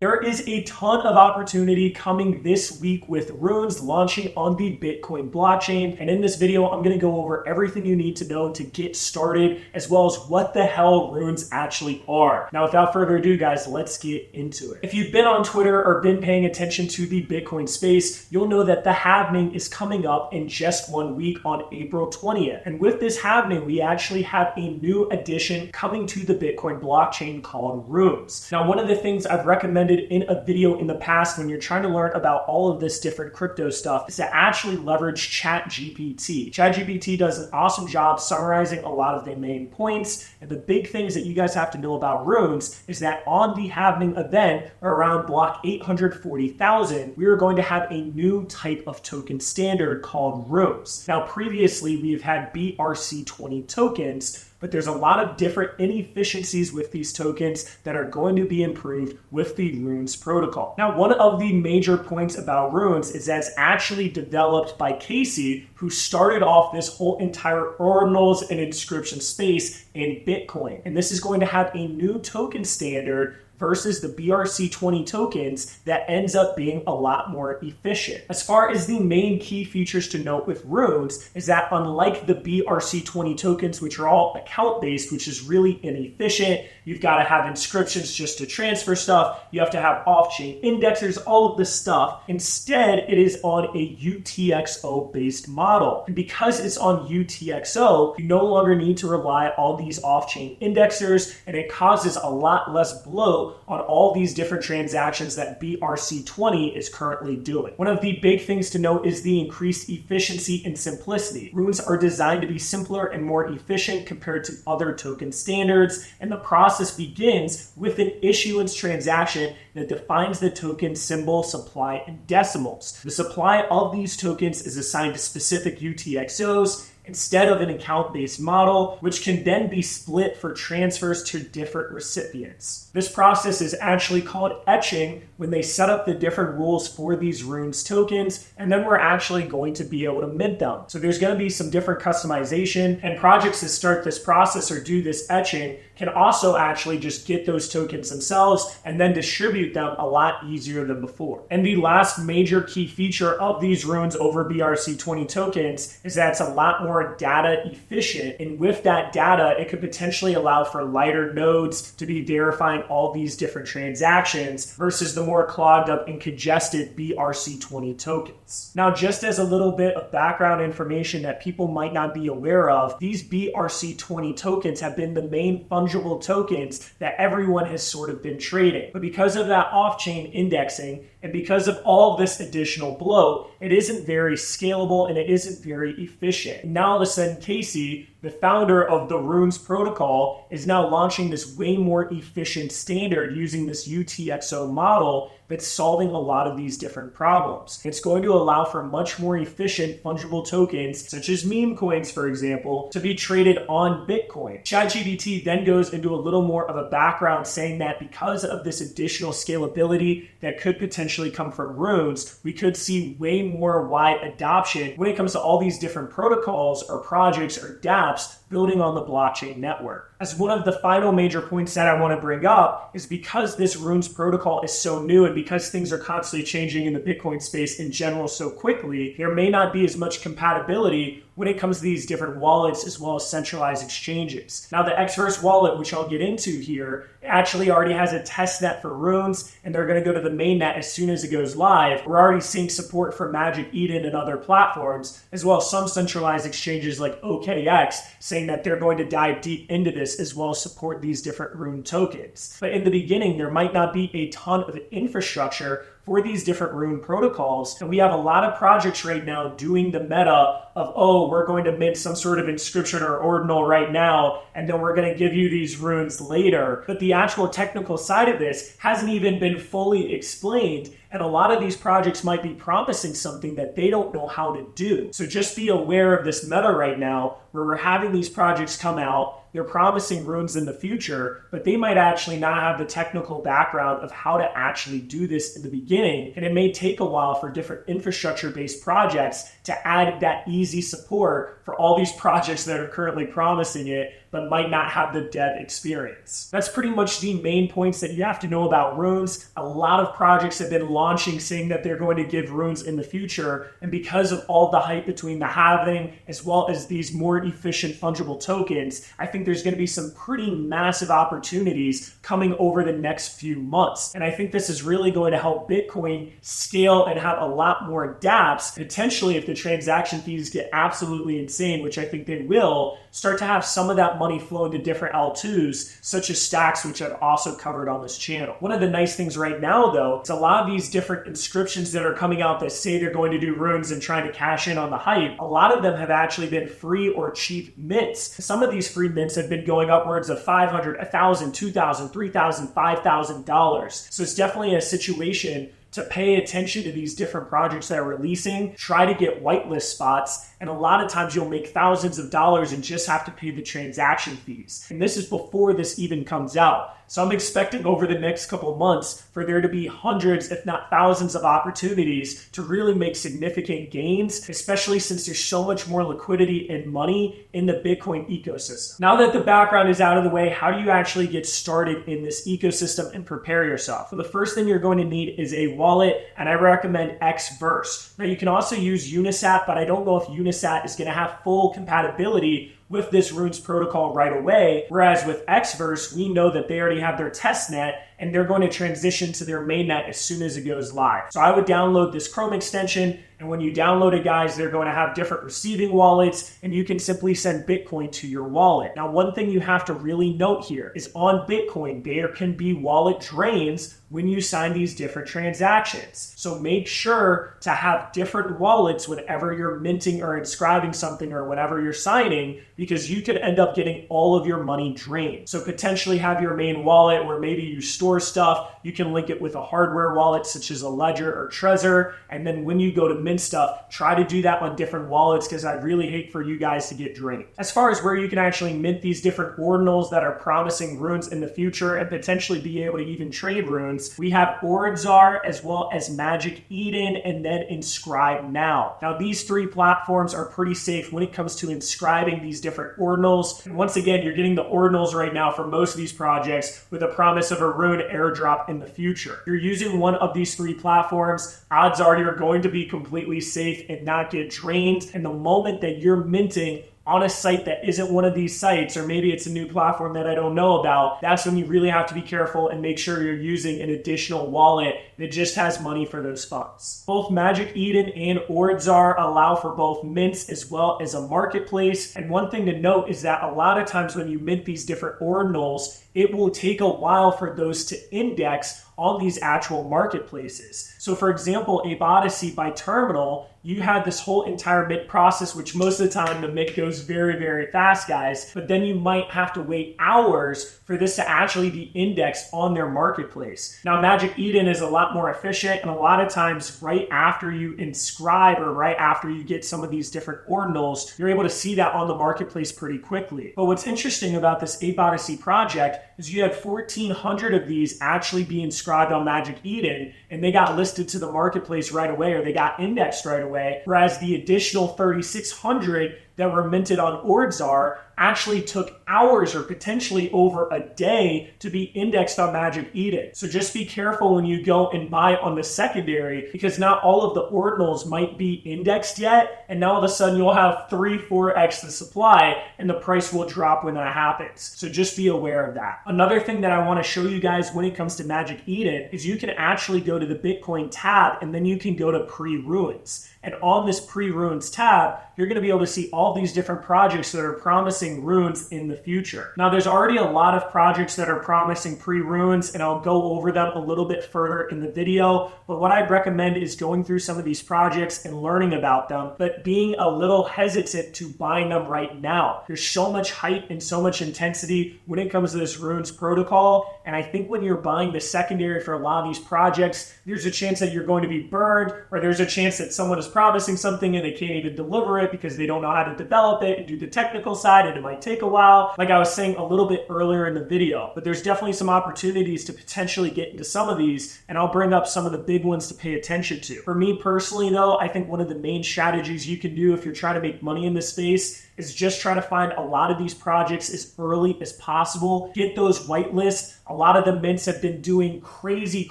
There is a ton of opportunity coming this week with Runes launching on the Bitcoin blockchain. And in this video, I'm going to go over everything you need to know to get started, as well as what the hell Runes actually are. Now, without further ado, guys, let's get into it. If you've been on Twitter or been paying attention to the Bitcoin space, you'll know that the halving is coming up in just 1 week on April 20th. And with this halving, we actually have a new addition coming to the Bitcoin blockchain called Runes. Now, one of the things I've recommended in a video in the past when you're trying to learn about all of this different crypto stuff is to actually leverage ChatGPT. ChatGPT does an awesome job summarizing a lot of the main points, and the big things that you guys have to know about Runes is that on the halving event around block 840,000, we are going to have a new type of token standard called Runes. Now, previously we've had BRC20 tokens, but there's a lot of different inefficiencies with these tokens that are going to be improved with the Runes protocol. Now, one of the major points about Runes is that it's actually developed by Casey, who started off this whole entire ordinals and inscription space in Bitcoin. And this is going to have a new token standard versus the BRC20 tokens that ends up being a lot more efficient. As far as the main key features to note with Runes is that unlike the BRC20 tokens, which are all account-based, which is really inefficient, you've got to have inscriptions just to transfer stuff, you have to have off-chain indexers, all of this stuff. Instead, it is on a UTXO-based model. And because it's on UTXO, you no longer need to rely on these off-chain indexers, and it causes a lot less bloat on all these different transactions that BRC20 is currently doing. One of the big things to note is the increased efficiency and simplicity. Runes are designed to be simpler and more efficient compared to other token standards, and the process begins with an issuance transaction that defines the token symbol, supply, and decimals. The supply of these tokens is assigned to specific UTXOs instead of an account-based model, which can then be split for transfers to different recipients. This process is actually called etching when they set up the different rules for these Runes tokens, and then we're actually going to be able to mint them. So there's going to be some different customization, and projects that start this process or do this etching can also actually just get those tokens themselves and then distribute them a lot easier than before. And the last major key feature of these Runes over BRC20 tokens is that it's a lot more data efficient, and with that data, it could potentially allow for lighter nodes to be verifying all these different transactions versus the more clogged up and congested BRC20 tokens. Now, just as a little bit of background information that people might not be aware of, these BRC20 tokens have been the main fungible tokens that everyone has sort of been trading. But because of that off-chain indexing and because of all of this additional bloat, it isn't very scalable and it isn't very efficient. And now all of a sudden, Casey, the founder of the Runes protocol, is now launching this way more efficient standard using this UTXO model that's solving a lot of these different problems. It's going to allow for much more efficient fungible tokens, such as meme coins, for example, to be traded on Bitcoin. ChatGPT then goes into a little more of a background saying that because of this additional scalability that could potentially come from Runes, we could see way more wide adoption when it comes to all these different protocols or projects or dApps building on the blockchain network. As one of the final major points that I want to bring up is because this Runes protocol is so new and because things are constantly changing in the Bitcoin space in general so quickly, there may not be as much compatibility when it comes to these different wallets as well as centralized exchanges. Now, the Xverse wallet, which I'll get into here, actually already has a test net for Runes, and they're going to go to the mainnet as soon as it goes live. We're already seeing support for Magic Eden and other platforms, as well as some centralized exchanges like OKX saying that they're going to dive deep into this as well as support these different Rune tokens. But in the beginning, there might not be a ton of infrastructure for these different Rune protocols. And we have a lot of projects right now doing the meta of, oh, we're going to mint some sort of inscription or ordinal right now, and then we're going to give you these Runes later. But the actual technical side of this hasn't even been fully explained. And a lot of these projects might be promising something that they don't know how to do. So just be aware of this meta right now where we're having these projects come out. they're promising runes in the future, but they might actually not have the technical background of how to actually do this in the beginning. And it may take a while for different infrastructure-based projects to add that easy support for all these projects that are currently promising it, but might not have the dev experience. That's pretty much the main points that you have to know about runes. A lot of projects have been launching saying that they're going to give runes in the future, and because of all the hype between the halving as well as these more efficient fungible tokens, I think there's going to be some pretty massive opportunities coming over the next few months. And I think this is really going to help Bitcoin scale and have a lot more dApps. Potentially, if the transaction fees get absolutely insane, which I think they will, start to have some of that money flow into different L2s, such as stacks, which I've also covered on this channel. One of the nice things right now, though, is a lot of these different inscriptions that are coming out that say they're going to do runes and trying to cash in on the hype, a lot of them have actually been free or cheap mints. Some of these free mints have been going upwards of $500, $1,000, $2,000, $3,000, $5,000. So it's definitely a situation to pay attention to these different projects that are releasing, try to get whitelist spots, and a lot of times you'll make thousands of dollars and just have to pay the transaction fees. And this is before this even comes out. So I'm expecting over the next couple months for there to be hundreds, if not thousands of opportunities to really make significant gains, especially since there's so much more liquidity and money in the Bitcoin ecosystem. Now that the background is out of the way, how do you actually get started in this ecosystem and prepare yourself? So the first thing you're going to need is a wallet, and I recommend Xverse. Now you can also use Unisat, but I don't know if Unisat is going to have full compatibility with this Runes protocol right away, whereas with Xverse, we know that they already have their test net and they're going to transition to their mainnet as soon as it goes live. So I would download this Chrome extension, and when you download it, guys, they're going to have different receiving wallets, and you can simply send Bitcoin to your wallet. Now, one thing you have to really note here is on Bitcoin, there can be wallet drains when you sign these different transactions. So make sure to have different wallets whenever you're minting or inscribing something or whenever you're signing, because you could end up getting all of your money drained. So potentially have your main wallet where maybe you store stuff. You can link it with a hardware wallet such as a Ledger or Trezor. And then when you go to mint stuff, try to do that on different wallets, because I really hate for you guys to get drained. As far as where you can actually mint these different ordinals that are promising runes in the future and potentially be able to even trade runes, we have Ordzar as well as Magic Eden and then Inscribe Now. Now these three platforms are pretty safe when it comes to inscribing these different ordinals. And once again, you're getting the ordinals right now for most of these projects with a promise of a rune airdrop in the future. If you're using one of these three platforms, odds are you're going to be completely safe and not get drained. And the moment that you're minting on a site that isn't one of these sites, or maybe it's a new platform that I don't know about, that's when you really have to be careful and make sure you're using an additional wallet that just has money for those funds. Both Magic Eden and Ordzar allow for both mints as well as a marketplace. And one thing to note is that a lot of times when you mint these different ordinals, it will take a while for those to index on these actual marketplaces. So for example, Ape Odyssey by Terminal, you had this whole entire mint process, which most of the time the mint goes very, very fast, guys, but then you might have to wait hours for this to actually be indexed on their marketplace. Now, Magic Eden is a lot more efficient, and a lot of times right after you inscribe or right after you get some of these different ordinals, you're able to see that on the marketplace pretty quickly. But what's interesting about this Ape Odyssey project is you had 1,400 of these actually be inscribed on Magic Eden, and they got listed to the marketplace right away, or they got indexed right away, whereas the additional 3,600 that were minted on Ordzar actually took hours or potentially over a day to be indexed on Magic Eden. So just be careful when you go and buy on the secondary, because not all of the ordinals might be indexed yet, and now all of a sudden you'll have 3-4x the supply and the price will drop when that happens. So just be aware of that. Another thing that I want to show you guys when it comes to Magic Eden is you can actually go to the Bitcoin tab and then you can go to Prerunes. And on this Prerunes tab, you're going to be able to see all these different projects that are promising runes in the future. Now, there's already a lot of projects that are promising Prerunes, and I'll go over them a little bit further in the video. But what I'd recommend is going through some of these projects and learning about them, but being a little hesitant to buying them right now. There's so much hype and so much intensity when it comes to this Runes protocol. And I think when you're buying the secondary for a lot of these projects, there's a chance that you're going to be burned, or there's a chance that someone is promising something and they can't even deliver it because they don't know how to develop it and do the technical side, and it might take a while, like I was saying a little bit earlier in the video. But there's definitely some opportunities to potentially get into some of these, and I'll bring up some of the big ones to pay attention to. For me personally though, I think one of the main strategies you can do if you're trying to make money in this space is just try to find a lot of these projects as early as possible. Get those whitelists. A lot of the mints have been doing crazy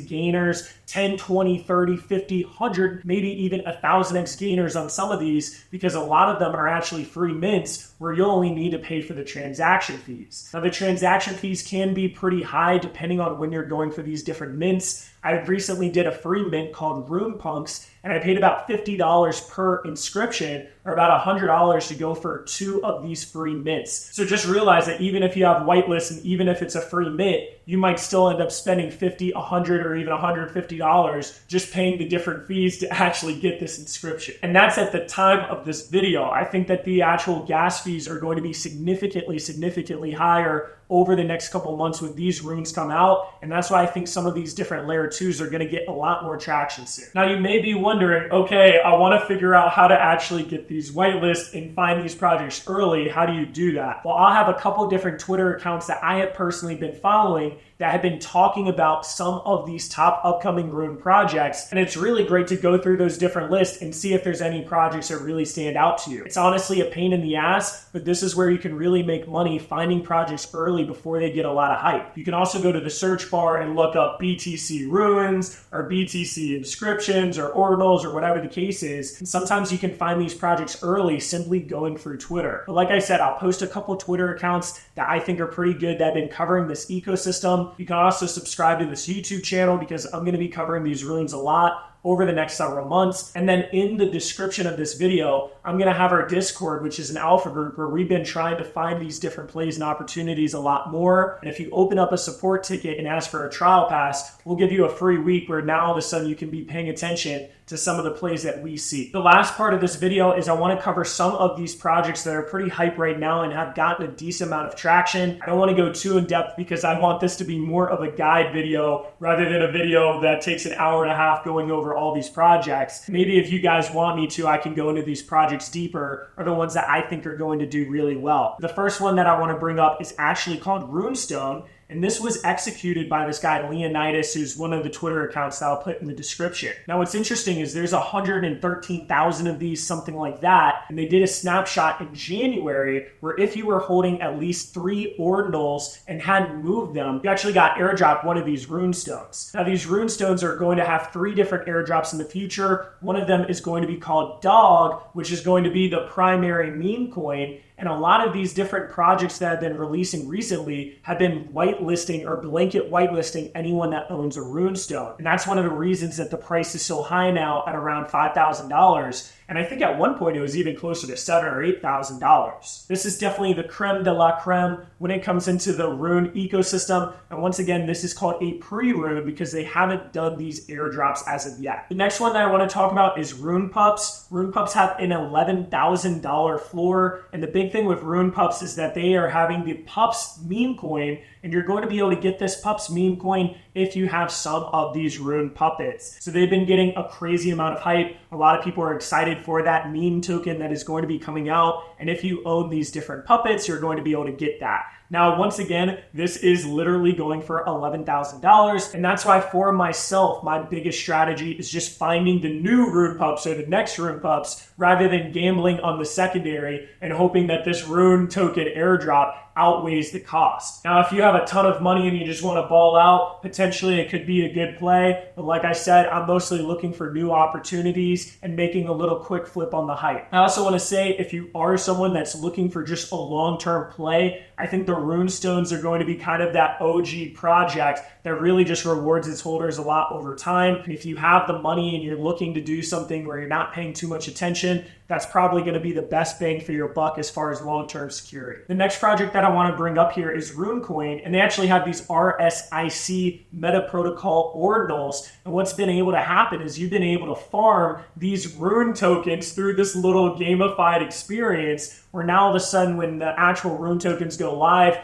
gainers, 10, 20, 30, 50, 100, maybe even 1,000x gainers on some of these, because a lot of them are actually free mints where you'll only need to pay for the transaction fees. Now the transaction fees can be pretty high depending on when you're going for these different mints. I recently did a free mint called Rune Punks, and I paid about $50 per inscription, or about $100 to go for 2 of these free mints. So just realize that even if you have whitelists and even if it's a free mint, you might still end up spending $50, $100, or even $150 just paying the different fees to actually get this inscription. And that's at the time of this video. I think that the actual gas fees are going to be significantly higher over the next couple months when these runes come out, and that's why I think some of these different layer 2s are going to get a lot more traction soon. Now you may be wondering, okay, I want to figure out how to actually get these whitelists and find these projects early. How do you do that? Well, I'll have a couple different Twitter accounts that I have personally been following that have been talking about some of these top upcoming rune projects, and it's really great to go through those different lists and see if there's any projects that really stand out to you. It's honestly a pain in the ass, but this is where you can really make money finding projects early before they get a lot of hype. You can also go to the search bar and look up BTC Runes or BTC Inscriptions or Ordinals or whatever the case is, and sometimes you can find these projects early simply going through Twitter. But like I said, I'll post a couple Twitter accounts that I think are pretty good that have been covering this ecosystem. You can also subscribe to this YouTube channel because I'm going to be covering these runes a lot over the next several months. And then in the description of this video, I'm going to have our Discord, which is an alpha group where we've been trying to find these different plays and opportunities a lot more. And if you open up a support ticket and ask for a trial pass, we'll give you a free week where now all of a sudden you can be paying attention to some of the plays that we see. The last part of this video is I want to cover some of these projects that are pretty hype right now and have gotten a decent amount of traction. I don't want to go too in depth because I want this to be more of a guide video rather than a video that takes an hour and a half going over all these projects. Maybe if you guys want me to, I can go into these projects deeper, or the ones that I think are going to do really well. The first one that I want to bring up is actually called Runestone. And this was executed by this guy, Leonidas, who's one of the Twitter accounts that I'll put in the description. Now, what's interesting is there's 113,000 of these, something like that. And they did a snapshot in January where if you were holding at least 3 ordinals and hadn't moved them, you actually got airdropped one of these runestones. Now, these runestones are going to have 3 different airdrops in the future. One of them is going to be called Dog, which is going to be the primary meme coin. And a lot of these different projects that have been releasing recently have been whitelisting or blanket whitelisting anyone that owns a runestone. And that's one of the reasons that the price is so high now at around $5,000. And I think at one point it was even closer to $7,000 or $8,000. This is definitely the creme de la creme when it comes into the rune ecosystem. And once again, this is called a pre-rune because they haven't done these airdrops as of yet. The next one that I want to talk about is Rune Pups. Rune Pups have an $11,000 floor. And the big thing with Rune Pups is that they are having the Pups meme coin, and you're going to be able to get this Pups meme coin if you have some of these rune puppets. So they've been getting a crazy amount of hype. A lot of people are excited for that meme token that is going to be coming out. And if you own these different puppets, you're going to be able to get that. Now, once again, this is literally going for $11,000. And that's why for myself, my biggest strategy is just finding the new rune pups or the next rune pups rather than gambling on the secondary and hoping that this rune token airdrop outweighs the cost. Now, if you have a ton of money and you just want to ball out, potentially it could be a good play. But like I said, I'm mostly looking for new opportunities and making a little quick flip on the hype. I also want to say, if you are someone that's looking for just a long-term play, I think the runestones are going to be kind of that OG project that really just rewards its holders a lot over time. If you have the money and you're looking to do something where you're not paying too much attention, that's probably going to be the best bang for your buck as far as long-term security. The next project that I want to bring up here is RuneCoin, and they actually have these RSIC meta protocol ordinals. And what's been able to happen is you've been able to farm these rune tokens through this little gamified experience where now all of a sudden when the actual rune tokens go live,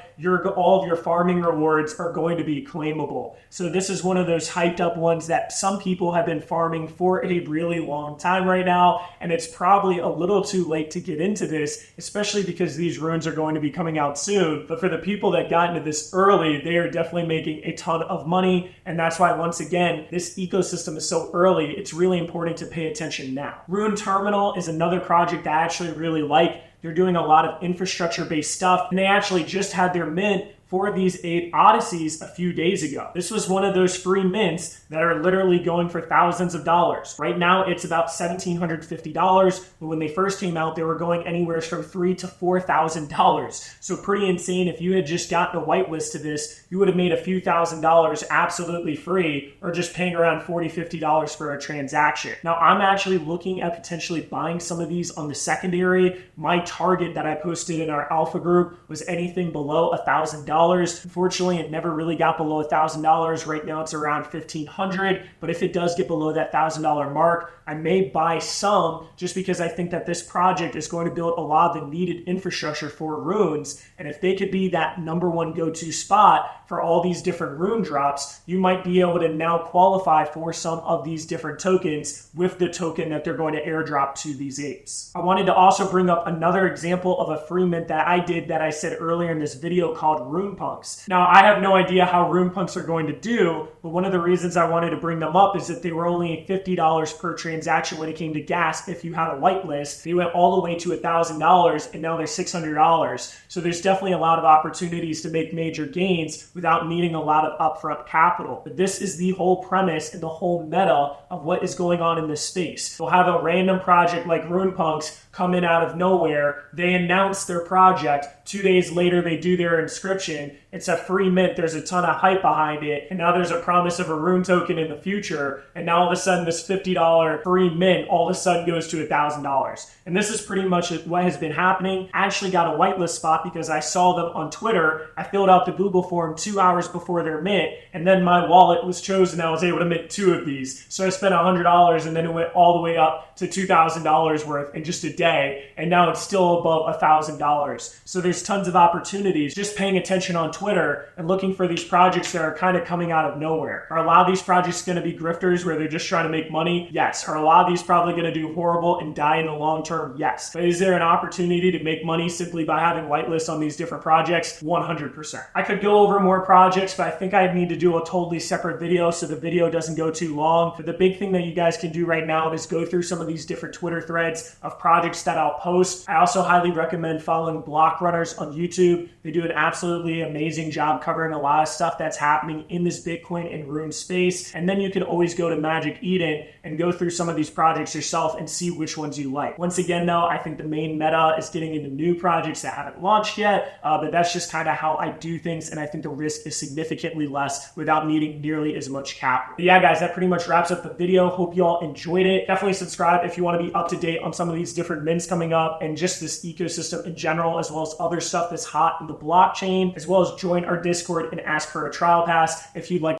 all of your farming rewards are going to be claimable. So this is one of those hyped up ones that some people have been farming for a really long time right now, and it's probably a little too late to get into this, especially because these runes are going to be coming out soon. But for the people that got into this early, they are definitely making a ton of money, and that's why, once again, this ecosystem is so early. It's really important to pay attention now. Rune Terminal is another project that I actually really like. They're doing a lot of infrastructure-based stuff, and they actually just had their mint for these 8 Odysseys a few days ago. This was one of those free mints that are literally going for thousands of dollars. Right now, it's about $1,750, but when they first came out, they were going anywhere from $3,000 to $4,000. So pretty insane. If you had just gotten a whitelist to this, you would have made a few $1,000s absolutely free, or just paying around $40, $50 for a transaction. Now, I'm actually looking at potentially buying some of these on the secondary. My target that I posted in our alpha group was anything below $1,000. Unfortunately, it never really got below $1,000. Right now, it's around $1,500. But if it does get below that $1,000 mark, I may buy some, just because I think that this project is going to build a lot of the needed infrastructure for runes. And if they could be that #1 go-to spot for all these different rune drops, you might be able to now qualify for some of these different tokens with the token that they're going to airdrop to these apes. I wanted to also bring up another example of a free mint that I did that I said earlier in this video called Rune Punks. Now, I have no idea how Rune Punks are going to do, but one of the reasons I wanted to bring them up is that they were only $50 per transaction when it came to gas if you had a whitelist. They went all the way to $1,000, and now they're $600. So there's definitely a lot of opportunities to make major gains without needing a lot of upfront capital. But this is the whole premise and the whole meta of what is going on in this space. You'll have a random project like Rune Punks come in out of nowhere. They announce their project. 2 days later, they do their inscription. It's a free mint. There's a ton of hype behind it. And now there's a promise of a rune token in the future. And now all of a sudden, this $50 free mint all of a sudden goes to $1,000. And this is pretty much what has been happening. I actually got a whitelist spot because I saw them on Twitter. I filled out the Google form 2 hours before their mint. And then my wallet was chosen. I was able to mint 2 of these. So I spent $100, and then it went all the way up to $2,000 worth in just a day. And now it's still above $1,000. So there's tons of opportunities. Just paying attention on Twitter and looking for these projects that are kind of coming out of nowhere. Are a lot of these projects going to be grifters where they're just trying to make money? Yes. Are a lot of these probably going to do horrible and die in the long term? Yes. But is there an opportunity to make money simply by having whitelists on these different projects? 100%. I could go over more projects, but I think I need to do a totally separate video so the video doesn't go too long. But the big thing that you guys can do right now is go through some of these different Twitter threads of projects that I'll post. I also highly recommend following Block Runners on YouTube. They do an absolutely amazing job covering a lot of stuff that's happening in this Bitcoin and Rune space. And then you can always go to Magic Eden and go through some of these projects yourself and see which ones you like. Once again, though, I think the main meta is getting into new projects that haven't launched yet, but that's just kind of how I do things, and I think the risk is significantly less without needing nearly as much capital. But yeah, guys, that pretty much wraps up the video. Hope you all enjoyed it. Definitely subscribe if you want to be up to date on some of these different mints coming up and just this ecosystem in general, as well as other stuff that's hot in the blockchain, as well as join our Discord and ask for a trial pass if you'd like